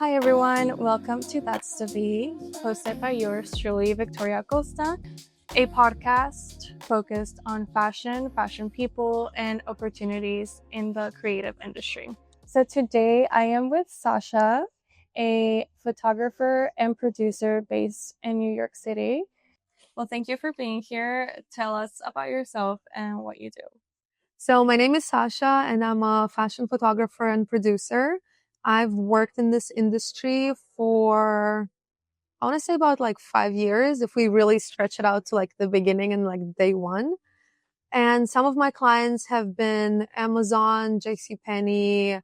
Hi everyone, welcome to That's to Be, hosted by yours truly, Victoria Costa, a podcast focused on fashion people, and opportunities in the creative industry. So today I am with Sasha, a photographer and producer based in New York City. Well, thank you for being here. Tell us about yourself and what you do. So my name is Sasha and I'm a fashion photographer and producer. I've worked in this industry for, I want to say about like 5 years, if we really stretch it out to like the beginning and like day one. And some of my clients have been Amazon, JCPenney,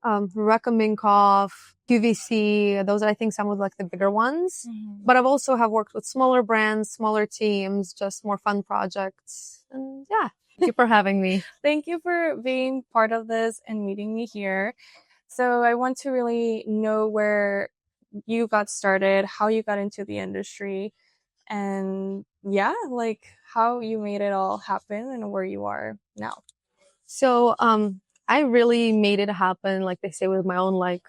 Recca Minkoff, QVC. Those are, I think, some of like the bigger ones. Mm-hmm. But I've also have worked with smaller brands, smaller teams, just more fun projects. And yeah, thank you for having me. Thank you for being part of this and meeting me here. So I want to really know where you got started, how you got into the industry, and like how you made it all happen and where you are now. So, I really made it happen, like they say, with my own like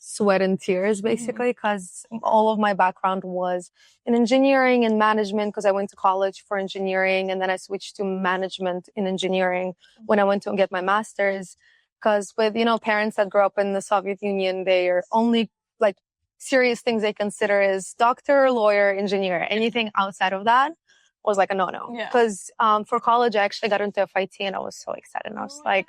sweat and tears, basically, because all of my background was in engineering and management, because I went to college for engineering and then I switched to management in engineering when I went to get my master's. Because with, parents that grew up in the Soviet Union, they are only like serious things they consider is doctor, lawyer, engineer. Anything outside of that was like a no-no. Because for college, I actually got into FIT and I was so excited. And I was like,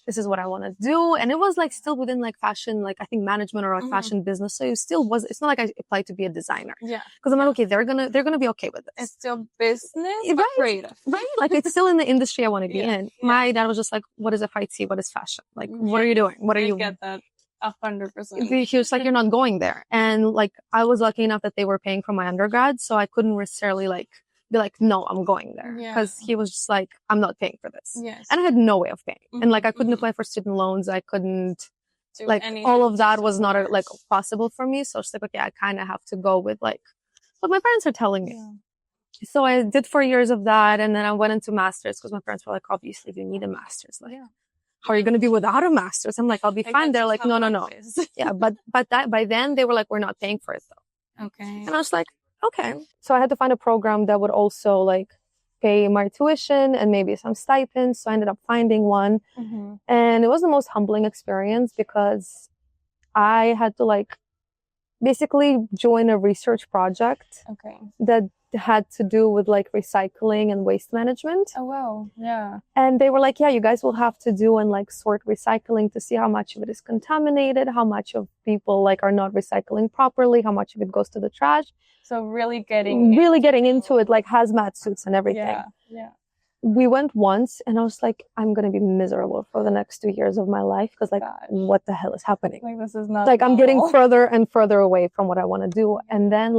this is what I want to do. And it was like still within like fashion, like I think management or like fashion business. So it still was, it's not like I applied to be a designer. Yeah. Because I'm like, okay, they're gonna be okay with this. It's still business, but creative. Right? Like it's still in the industry I want to be in. My dad was just like, what is FIT? What is fashion? Like, what are you doing? What are you? Get that 100%. He was like, you're not going there. And like, I was lucky enough that they were paying for my undergrad. So I couldn't necessarily like, be like, no, I'm going there. Because he was just like, I'm not paying for this. Yes. And I had no way of paying. And like, I couldn't apply for student loans. I couldn't, like, all of that was not like possible for me. So it's like, okay, I kind of have to go with like what my parents are telling me. Yeah. So I did 4 years of that. And then I went into master's because my parents were like, obviously you need a master's. Like, how are you going to be without a master's? I'm like, I'll be fine. They're like, no. Yeah. But that by then they were like, we're not paying for it though. Okay. And I was like, okay. So I had to find a program that would also like pay my tuition and maybe some stipends. So I ended up finding one. And it was the most humbling experience because I had to like basically join a research project that had to do with like recycling and waste management. Oh, wow. Yeah. And they were like, yeah, you guys will have to do and like sort recycling to see how much of it is contaminated, how much of people like are not recycling properly, how much of it goes to the trash. So really getting into it, like hazmat suits and everything. Yeah. We went once and I was like, I'm going to be miserable for the next 2 years of my life. Cause like, what the hell is happening? Like, this is not like, I'm getting further and further away from what I want to do. And then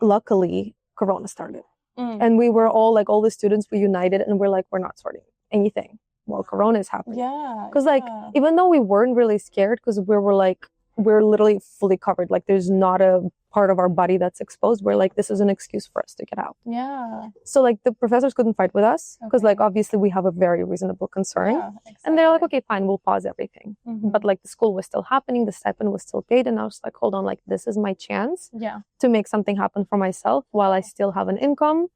luckily Corona started and we were all like, all the students were united and we're like, we're not sorting anything while Corona is happening. Yeah. Cause like, even though we weren't really scared, cause we're literally fully covered. Like there's not a part of our body that's exposed. We're like, this is an excuse for us to get out. Yeah. So like the professors couldn't fight with us because like obviously we have a very reasonable concern. Yeah, exactly. And they're like, okay, fine, we'll pause everything. But like the school was still happening, the stipend was still paid. And I was like, hold on, like this is my chance to make something happen for myself while I still have an income.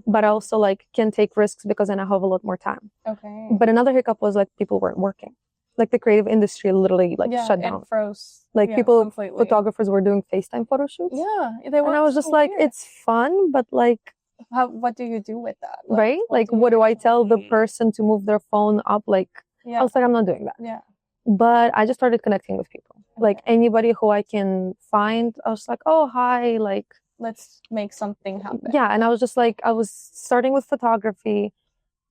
But I also like can take risks because then I have a lot more time. Okay. But another hiccup was like people weren't working. Like the creative industry literally like shut down. It froze. Like photographers were doing FaceTime photo shoots. Yeah. They were, and I was just like, it's fun, but like, what do you do with that? Right? Like, what do I tell the person to move their phone up? Like, I was like, I'm not doing that. Yeah. But I just started connecting with people. Like anybody who I can find, I was like, oh, hi. Like, let's make something happen. Yeah. And I was just like, I was starting with photography,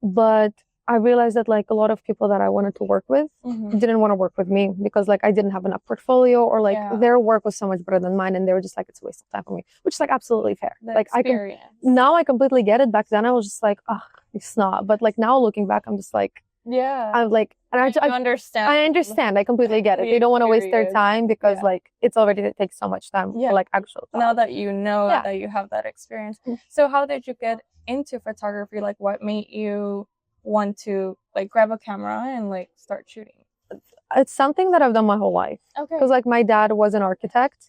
but I realized that like a lot of people that I wanted to work with didn't want to work with me because like I didn't have enough portfolio or like their work was so much better than mine. And they were just like, it's a waste of time for me, which is like absolutely fair. Like now I completely get it. Back then I was just like, oh, it's not. But like now looking back, I'm just like, I'm like, and I understand. I understand. I completely get it. They don't want to waste their time because like it takes so much time for like actual time. Now that you know that you have that experience. So how did you get into photography? Like what made you want to like grab a camera and like start shooting? It's something that I've done my whole life. Okay. Because like my dad was an architect.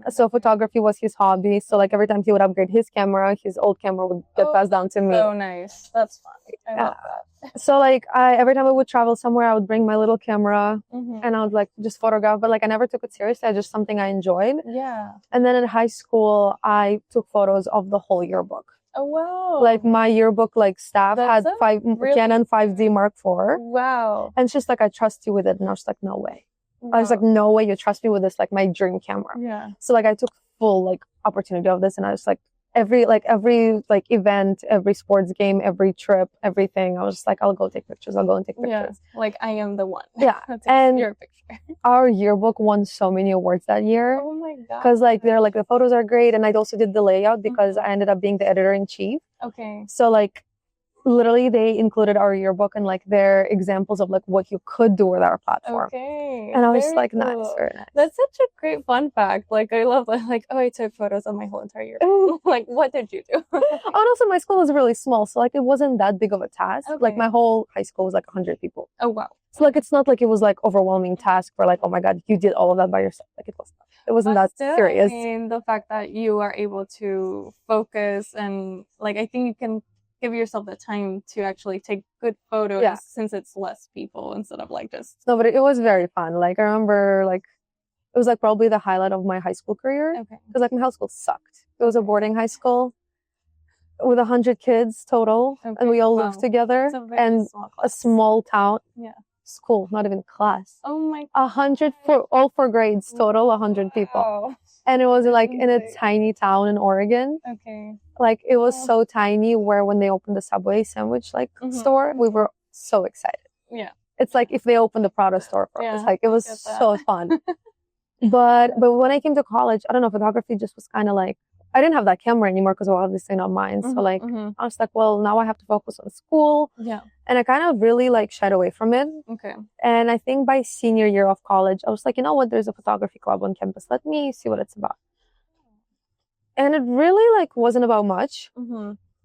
So photography was his hobby. So like every time he would upgrade his camera, his old camera would get passed down to me. So nice. That's fun. I love that. So like every time I would travel somewhere, I would bring my little camera and I would like just photograph. But like I never took it seriously. I just something I enjoyed. Yeah. And then in high school, I took photos of the whole yearbook. Oh wow. Like my yearbook like staff That's had Canon 5D Mark IV. Wow. And she's like, I trust you with it. And I was like, no way. I was like, no way you trust me with this, like my dream camera. Yeah. So like I took full like opportunity of this and I was like every event, every sports game, every trip, everything. I was just like, I'll go take pictures. I'll go and take pictures. Yeah. Like I am the one. Yeah. And your picture. Our yearbook won so many awards that year. Oh my god. Because like they're like the photos are great and I also did the layout because I ended up being the editor-in-chief. Okay. So like literally they included our yearbook and like their examples of like what you could do with our platform. Okay. And I was Very like, cool. nice, very nice. That's such a great fun fact. Like I love that. Like, oh, I took photos of my whole entire year. Like, what did you do? And also my school was really small, so like it wasn't that big of a task. Okay. Like my whole high school was like 100 people. Oh wow. So like it's not like it was like overwhelming task for like, oh my god, you did all of that by yourself. Like it wasn't But that still, serious. I mean, the fact that you are able to focus and like I think you can give yourself the time to actually take good photos since it's less people instead of like just No, but it was very fun. Like I remember like it was like probably the highlight of my high school career. Okay. Because like my high school sucked. It was a boarding high school with 100 kids total, and we all lived together. And a small town. Yeah. School, not even class. Oh my. 100 for all 4 grades total, 100 people. Wow. And it was like in a tiny town in Oregon. Okay. Like it was so tiny where when they opened the Subway sandwich like store, we were so excited. Yeah. It's like if they opened the Prada store for us. Like it was so fun. But when I came to college, I don't know, photography just was kind of like, I didn't have that camera anymore because it was obviously not mine. So like I was like, well, now I have to focus on school. Yeah. And I kind of really like shied away from it. Okay. And I think by senior year of college, I was like, you know what? There's a photography club on campus. Let me see what it's about. And it really like wasn't about much.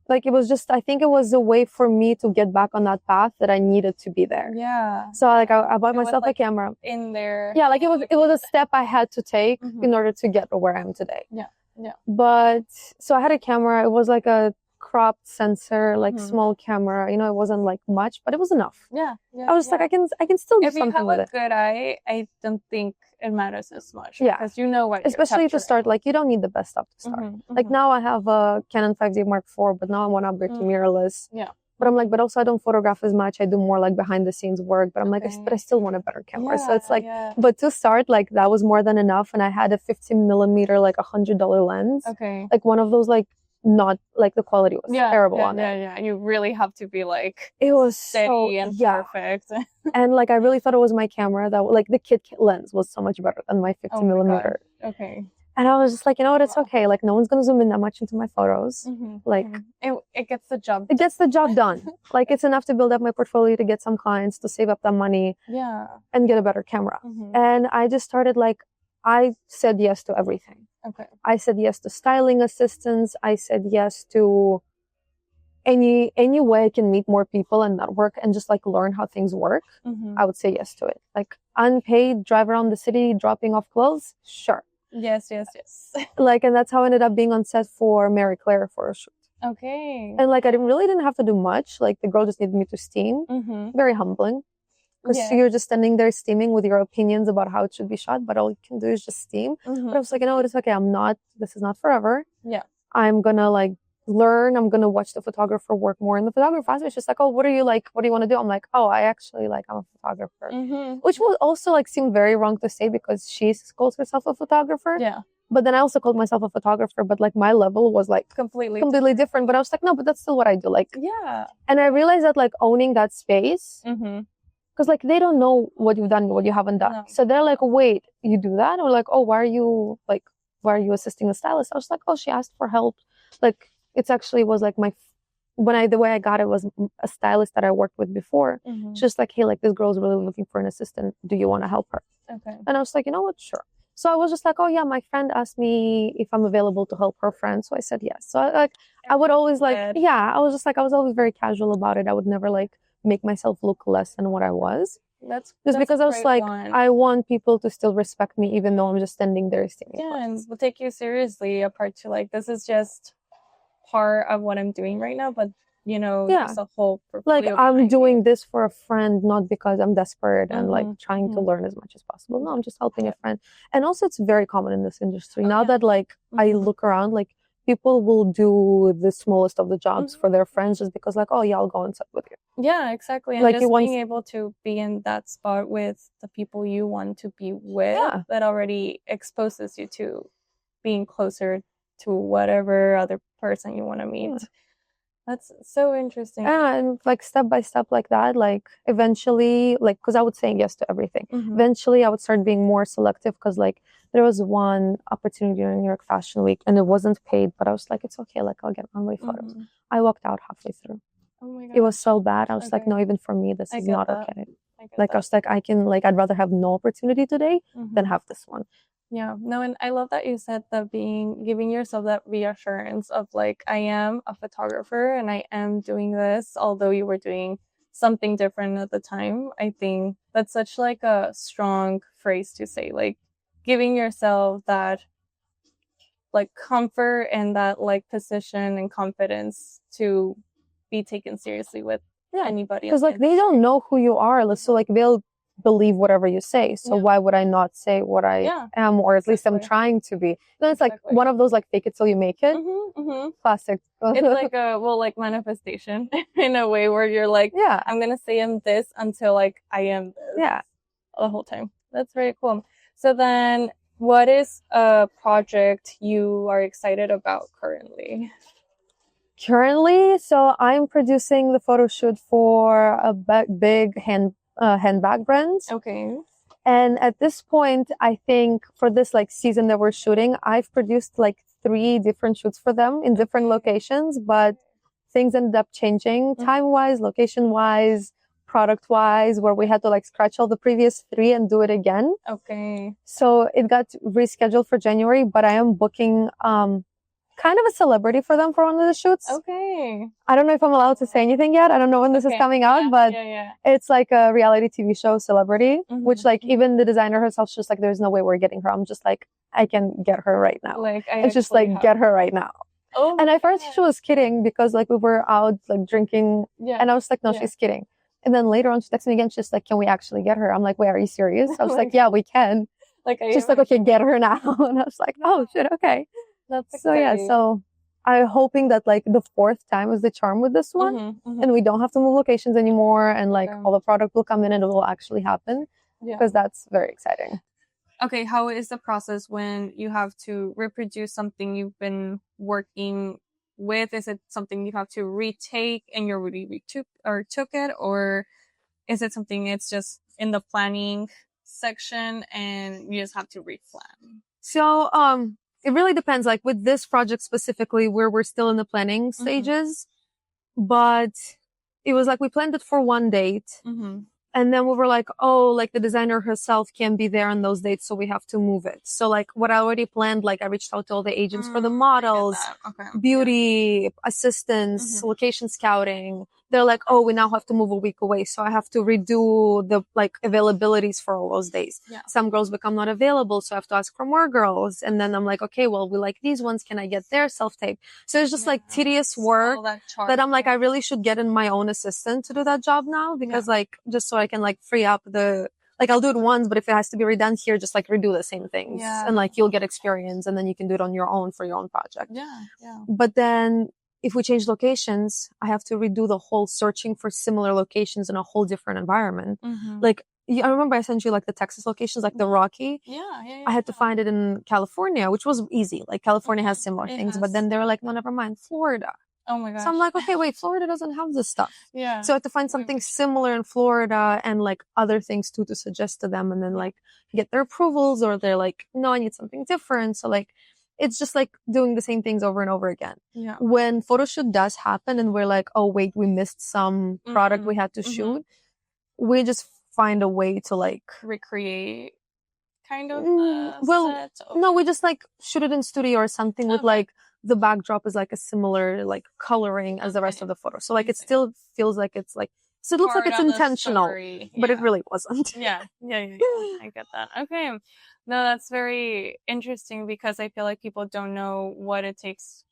Like it was just, I think it was a way for me to get back on that path that I needed to be there. Yeah. So like I bought myself a camera. In there. Yeah, like it was a step I had to take in order to get to where I am today. Yeah. Yeah. But so I had a camera. It was like a cropped sensor, like small camera. You know, it wasn't like much, but it was enough. Yeah. I was like, I can still do something with it. If you have a good eye, I don't think it matters as much. Yeah. Because you know what. Especially to start, like you don't need the best stuff to start. Like now I have a Canon 5D Mark IV, but now I want to upgrade to mirrorless. Yeah. But I'm like, but also I don't photograph as much. I do more like behind the scenes work. But I'm like, but I still want a better camera. So it's like, but to start, like that was more than enough. And I had a 15 millimeter, like $100 lens. Okay. Like one of those, like not like the quality was terrible on it. Yeah. You really have to be like, it was steady and perfect. And like I really thought it was my camera that like the kit lens was so much better than my 15 millimeter. Okay. And I was just like, you know what, it's okay. Like no one's gonna zoom in that much into my photos. Like it gets the job. It gets the job done. Like it's enough to build up my portfolio, to get some clients, to save up that money. Yeah. And get a better camera. And I just started like, I said yes to everything. Okay. I said yes to styling assistants. I said yes to any way I can meet more people and network and just like learn how things work. I would say yes to it. Like unpaid, drive around the city, dropping off clothes. Sure. Yes. Like, and that's how I ended up being on set for Mary Claire for a shoot. Okay. And like, I really didn't have to do much. Like the girl just needed me to steam. Very humbling. Because you're just standing there steaming with your opinions about how it should be shot, but all you can do is just steam. But I was like, you know what, it's okay. This is not forever. Yeah. I'm gonna like learn. I'm gonna watch the photographer work more. And the photographer asked me, she's like, oh, what are you like? What do you want to do? I'm like, oh, I actually like, I'm a photographer. Which will also like seem very wrong to say because she calls herself a photographer. Yeah. But then I also called myself a photographer, but like my level was like completely different. But I was like, no, but that's still what I do. Like, yeah. And I realized that like owning that space, because like they don't know what you've done, what you haven't done. No. So they're like, wait, you do that? Or like, oh, why are you assisting the stylist? I was like, oh, she asked for help. Like it's actually was like the way I got it was a stylist that I worked with before. Just like, hey, like this girl's really looking for an assistant. Do you want to help her? Okay. And I was like, you know what? Sure. So I was just like, oh yeah, my friend asked me if I'm available to help her friend. So I said yes. So I would always like, I was always very casual about it. I would never like make myself look less than what I was. That's because a I was great like, one. I want people to still respect me, even though I'm just standing there staring. Yeah, and we'll take you seriously apart to like, this is just part of what I'm doing right now, but you know, there's a whole like portfolio I'm behind doing it. this for a friend, not because I'm desperate and like trying to mhm. learn as much as possible. No, I'm just helping Yeah. a friend. And also it's very common in this industry. Oh, Now yeah. that like I Mhm. look around, like people will do the smallest of the jobs for their friends just because like, oh yeah, I'll go and sit with you. Yeah, exactly. And Like just being able to be in that spot with the people you want to be with, that already exposes you to being closer to whatever other person you want to meet. That's so interesting. And like step by step like that, like eventually, like, because I was saying yes to everything. Eventually I would start being more selective because like there was one opportunity during New York Fashion Week and it wasn't paid, but I was like, it's okay, like I'll get runway photos. I walked out halfway through. Oh my god. It was so bad. I was like, no, even for me, this is not okay. Like I was like, I'd rather have no opportunity today than have this one. Yeah, no, and I love that you said that giving yourself that reassurance of like, I am a photographer and I am doing this, although you were doing something different at the time. I think that's such like a strong phrase to say, like giving yourself that like comfort and that like position and confidence to be taken seriously with anybody. Because like they don't know who you are, so like they'll believe whatever you say. So why would I not say what I am, or at least I'm trying to be? Then it's like one of those like fake it till you make it. Classic. It's like a like manifestation in a way where you're like, I'm gonna say I'm this until like I am this. The whole time. That's very cool. So then, what is a project you are excited about currently? Currently, so I'm producing the photo shoot for a big handbag brand. Okay. And at this point, I think for this like season that we're shooting, I've produced like 3 different shoots for them in different locations, but things ended up changing time-wise, location-wise, product-wise, where we had to like scratch all the previous 3 and do it again. Okay. So it got rescheduled for January, but I am booking kind of a celebrity for them for one of the shoots. Okay. I don't know if I'm allowed to say anything yet. I don't know when this is coming out, but it's like a reality TV show celebrity, which like even the designer herself, she's just like, there's no way we're getting her. I'm just like, I can get her right now. Like, it's just like, get her right now. Oh, and at first she was kidding because like we were out like drinking and I was like, no, she's kidding. And then later on she texted me again. She's like, can we actually get her? I'm like, wait, are you serious? I was like, yeah, we can. Like, just like, okay, get her now. And I was like, oh shit, okay. That's exciting. So so I'm hoping that like the 4th time is the charm with this one, and we don't have to move locations anymore, and like all the product will come in and it will actually happen, because that's very exciting. Okay, how is the process when you have to reproduce something you've been working with? Is it something you have to retake and you already took it, or is it something it's just in the planning section and you just have to replan? So it really depends. Like with this project specifically, where we're still in the planning stages, but it was like we planned it for one date. And then we were like, oh, like the designer herself can't be there on those dates, so we have to move it. So like what I already planned, like I reached out to all the agents for the models, beauty assistants, location scouting. They're like, oh, we now have to move a week away. So I have to redo the like availabilities for all those days. Some girls become not available, so I have to ask for more girls. And then I'm like, okay, well, we like these ones. Can I get their self-tape? So it's just like tedious work that I'm like, I really should get in my own assistant to do that job now, because like, just so I can like free up like I'll do it once, but if it has to be redone here, just like redo the same things. And like you'll get experience and then you can do it on your own for your own project. But then if we change locations, I have to redo the whole searching for similar locations in a whole different environment. Like I remember I sent you like the Texas locations, like the Rocky. I had to find it in California, which was easy. Like California has similar things, but then they were like, no, never mind, Florida. Oh my gosh. So I'm like, okay, wait, Florida doesn't have this stuff. So I had to find something similar in Florida and like other things too to suggest to them, and then like get their approvals, or they're like, no, I need something different. So like, it's just like doing the same things over and over again. When photo shoot does happen and we're like, oh wait, we missed some product we had to shoot, we just find a way to like recreate kind of set. No, we just like shoot it in studio or something with like the backdrop is like a similar like coloring as the rest of the photo. So like it still feels like it's like So it looks like part it's of the intentional, story. but it Yeah. really wasn't. Yeah. I get that. Okay. No, that's very interesting because I feel like people don't know what it takes,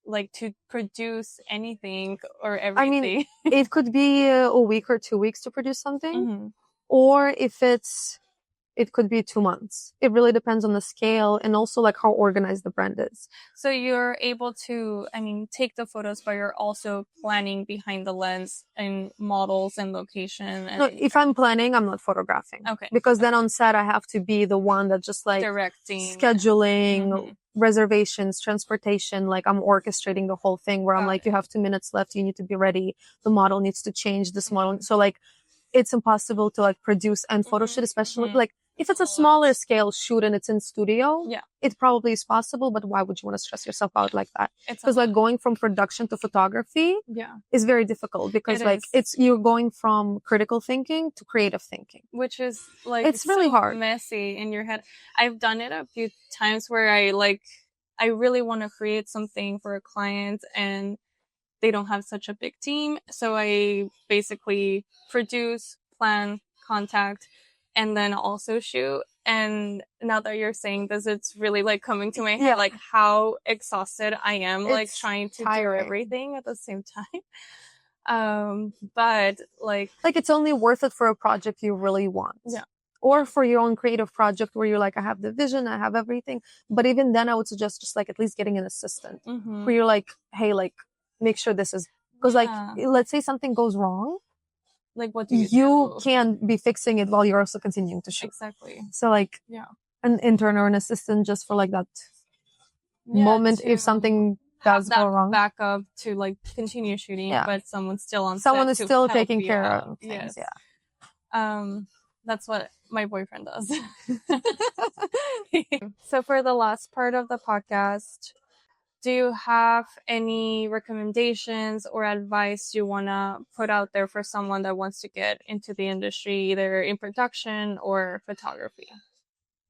like, to produce anything or I mean, everything. it could be a week or 2 weeks to produce something, Mhm. or if it could be 2 months. It really depends on the scale and also like how organized the brand is. So you're able to, I mean, take the photos, but you're also planning behind the lens and models and location. No, And if I'm planning, I'm not photographing. Okay. Because then on set, I have to be the one that just like directing, scheduling, Mhm. reservations, transportation. Like I'm orchestrating the whole thing where I'm Got like, it. you have 2 minutes left. You need to be ready. The model needs to change this model. So like, it's impossible to like produce and photo shoot, especially like if it's a smaller scale shoot and it's in studio, Yeah. it probably is possible, but why would you want to stress yourself out like that? It's Because like going from production to photography yeah, is very difficult because It like is. it's you're going from critical thinking to creative thinking. which is like It's really so hard. messy in your head. I've done it a few times where I really want to create something for a client and they don't have such a big team. So I basically produce, plan, contact, and then also shoot. And now that you're saying this, it's really like coming to my head, Yeah. like how exhausted I am, like It's trying to tiring. do everything at the same time. But like it's only worth it for a project you really want. Yeah. Or for your own creative project where you're like, I have the vision, I have everything. But even then I would suggest just like at least getting an assistant where you're like, hey, like make sure this is, because like, let's say something goes wrong. Like what do you do? can't be fixing it while you're also continuing to shoot. Exactly. So like an intern or an assistant just for like that moment if something does go wrong. Backup to like continue shooting, but someone's still on Someone set is to still help taking you care out. of things. Yes. Yeah. That's what my boyfriend does. So for the last part of the podcast, do you have any recommendations or advice you want to put out there for someone that wants to get into the industry, either in production or photography?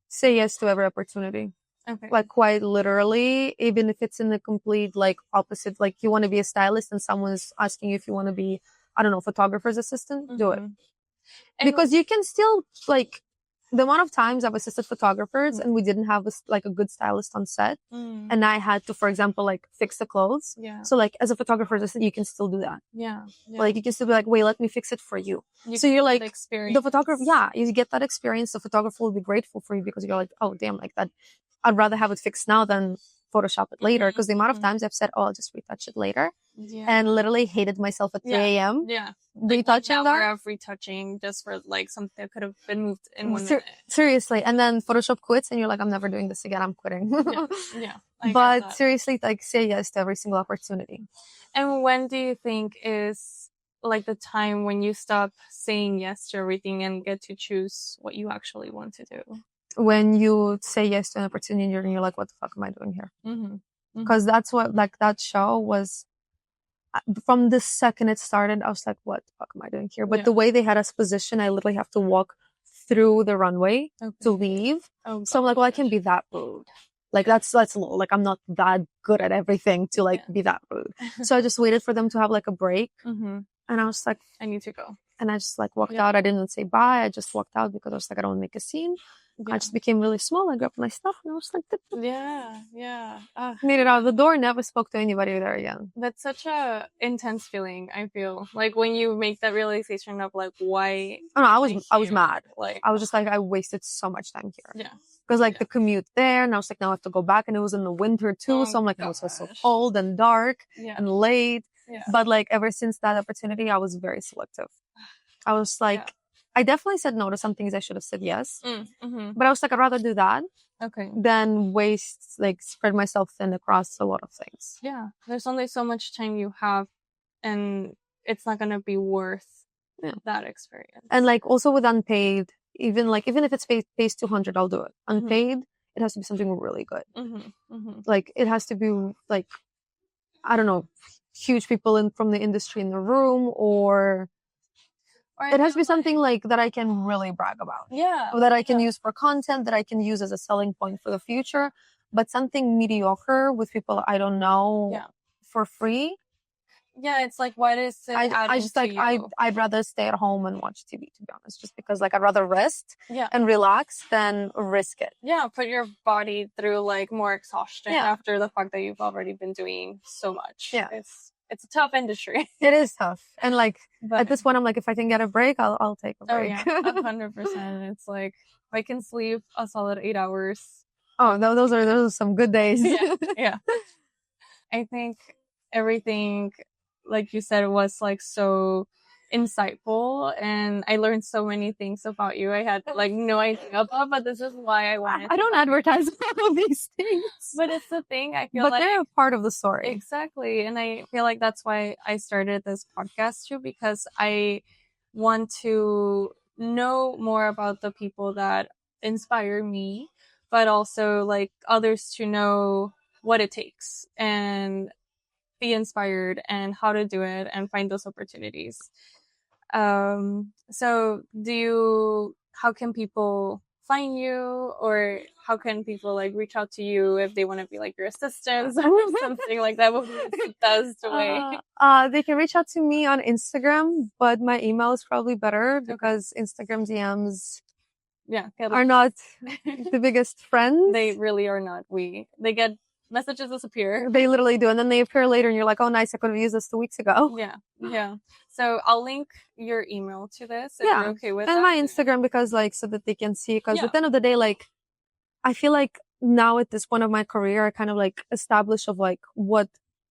Say yes to every opportunity. Okay. Like quite literally, even if it's in the complete like opposite, like you want to be a stylist and someone's asking you if you want to be, I don't know, photographer's assistant, do it. Because you can still like the amount of times I've assisted photographers and we didn't have a good stylist on set and I had to, for example, like fix the clothes. Yeah. So like as a photographer's assistant, you can still do that. Yeah. Like you can still be like, wait, let me fix it for you. So you're like, the photographer, you get that experience. The photographer will be grateful for you because you're like, oh damn, like that. I'd rather have it fixed now than Photoshop it later. Because the amount of times I've said, oh, I'll just retouch it later. And literally hated myself at 3 a.m. Yeah. Retouching that. Retouching just for like something that could have been moved in 1 minute. Seriously. And then Photoshop quits and you're like, I'm never doing this again. I'm quitting. But seriously, like say yes to every single opportunity. And when do you think is like the time when you stop saying yes to everything and get to choose what you actually want to do? When you say yes to an opportunity and you're like, what the fuck am I doing here? Because that's what, like that show was, from the second it started, I was like, what the fuck am I doing here? But the way they had us positioned, I literally have to walk through the runway to leave. So I'm like, well, I can't be that rude. Like that's low. Like I'm not that good at everything to like be that rude. So I just waited for them to have like a break. And I was like, I need to go. And I just like walked out. I didn't say bye. I just walked out because I was like, I don't want to make a scene. I just became really small. I grabbed my stuff and I was like, made it out of the door. Never spoke to anybody there again. That's such a intense feeling. I feel like when you make that realization of like, why? Oh, no, I was mad. Like I was just like, I wasted so much time here. Yeah. Because like the commute there, and I was like, now I have to go back, and it was in the winter too. So I'm like, it was so cold and dark and late. But like ever since that opportunity, I was very selective. I was like, I definitely said no to some things I should have said yes. But I was like, I'd rather do that than spread myself thin across a lot of things. Yeah. There's only so much time you have and it's not going to be worth that experience. And like also with unpaid, even if it's pays 200, I'll do it. Unpaid, it has to be something really good. Like it has to be like, I don't know, huge people from the industry in the room or it has to be something like that I can really brag about. Yeah. Or that I can use for content, that I can use as a selling point for the future. But something mediocre with people I don't know for free. Yeah, it's like, what is it I just like I'd rather stay at home and watch TV, to be honest, just because like I'd rather rest and relax than risk it. Yeah, put your body through like more exhaustion after the fact that you've already been doing so much. Yeah, it's a tough industry. It is tough, and like at this point, I'm like, if I can get a break, I'll take a break. Oh yeah, 100%. It's like if I can sleep a solid 8 hours. Oh no, those are some good days. Yeah. I think everything, like you said, was like so insightful, and I learned so many things about you I had like no idea about, but this is why I wanted I don't advertise all these things, but it's the thing. I feel but like they're a part of the story. Exactly. And I feel like that's why I started this podcast too, because I want to know more about the people that inspire me, but also like others to know what it takes and be inspired and how to do it and find those opportunities. So how can people find you, or how can people like reach out to you if they want to be like your assistants or something like that? What would be the best way? They can reach out to me on Instagram, but my email is probably better because Instagram DMs are not the biggest friends. They really are not. They get messages disappear. They literally do, and then they appear later and you're like, oh nice, I could have used this 2 weeks ago. Yeah. So I'll link your email to this if you're okay with and that. My Instagram, because like so that they can see, because at the end of the day, like I feel like now at this point of my career, I kind of like establish of like what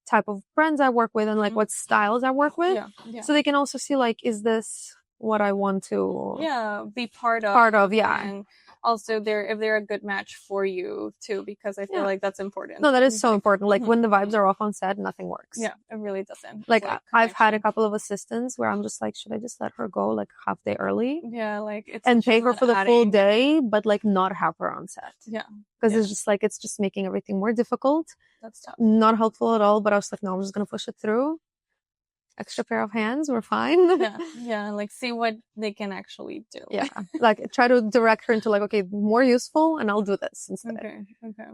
type of brands I work with and like what styles I work with. So they can also see like, is this what I want to be part of? And also if they're a good match for you too, because I feel like that's important. No, that is so important. Like when the vibes are off on set, nothing works. Yeah, it really doesn't. Like I've had a couple of assistants where I'm just like, should I just let her go like half day early? Yeah, like and pay her for the full day, but like not have her on set. Yeah, because it's just like it's just making everything more difficult. That's tough. Not helpful at all. But I was like, no, I'm just gonna push it through. Extra pair of hands, we're fine. Yeah, like see what they can actually do. Yeah, like try to direct her into like, okay, more useful, and I'll do this instead. Okay.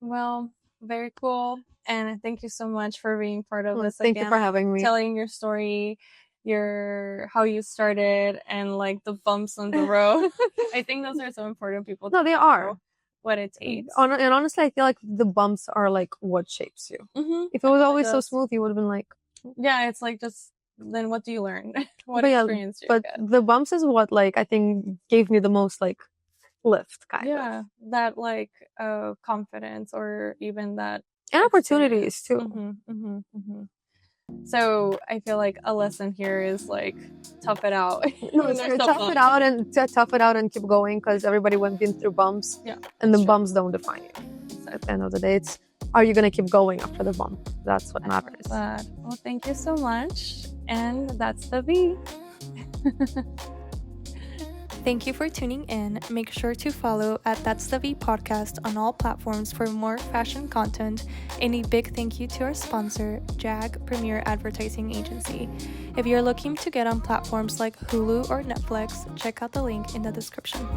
Well, very cool, and thank you so much for being part of this. Thank you for having me. Telling your story, how you started, and like the bumps on the road. I think those are so important. People. No, they are. What it takes. And honestly, I feel like the bumps are like what shapes you. If it was always so smooth, you would have been like. Yeah, it's like just then what do you learn? What experience do you get? The bumps is what like I think gave me the most like lift kind of. Yeah, that like confidence or even that and opportunities too. So I feel like a lesson here is like tough it out. Tough it out and keep going, because everybody went been through bumps. Yeah, and the bumps don't define you. At the end of the day, it's are you going to keep going after the bump? That's what matters. Well, thank you so much. And that's the V. Thank you for tuning in. Make sure to follow at That's the V podcast on all platforms for more fashion content. And a big thank you to our sponsor, JAG Premier Advertising Agency. If you're looking to get on platforms like Hulu or Netflix, check out the link in the description.